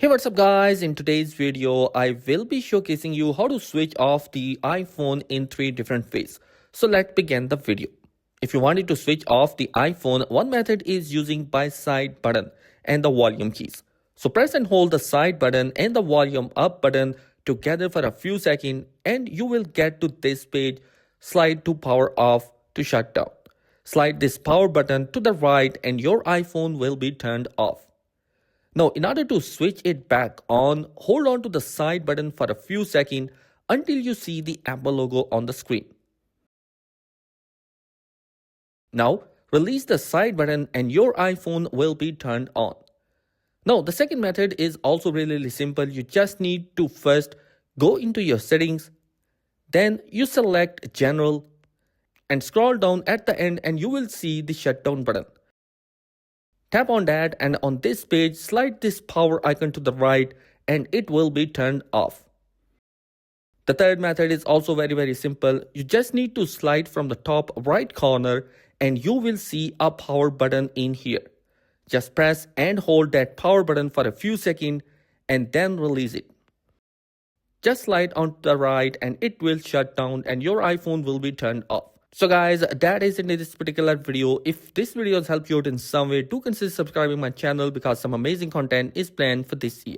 Hey, what's up guys? In today's video, I will be showcasing you how to switch off the iPhone in 3 different ways. So let's begin the video. If you wanted to switch off the iPhone, one method is using by side button and the volume keys. So press and hold the side button and the volume up button together for a few seconds and you will get to this page. Slide to power off to shut down. Slide this power button to the right and your iPhone will be turned off. Now, in order to switch it back on, hold on to the side button for a few seconds until you see the Apple logo on the screen. Now, release the side button and your iPhone will be turned on. Now, the second method is also really simple. You just need to first go into your settings, then you select General and scroll down at the end and you will see the shutdown button. Tap on that and on this page, slide this power icon to the right and it will be turned off. The third method is also very simple. You just need to slide from the top right corner and you will see a power button in here. Just press and hold that power button for a few seconds and then release it. Just slide on the right and it will shut down and your iPhone will be turned off. So guys, that is it in this particular video. If this video has helped you out in some way, do consider subscribing my channel because some amazing content is planned for this year.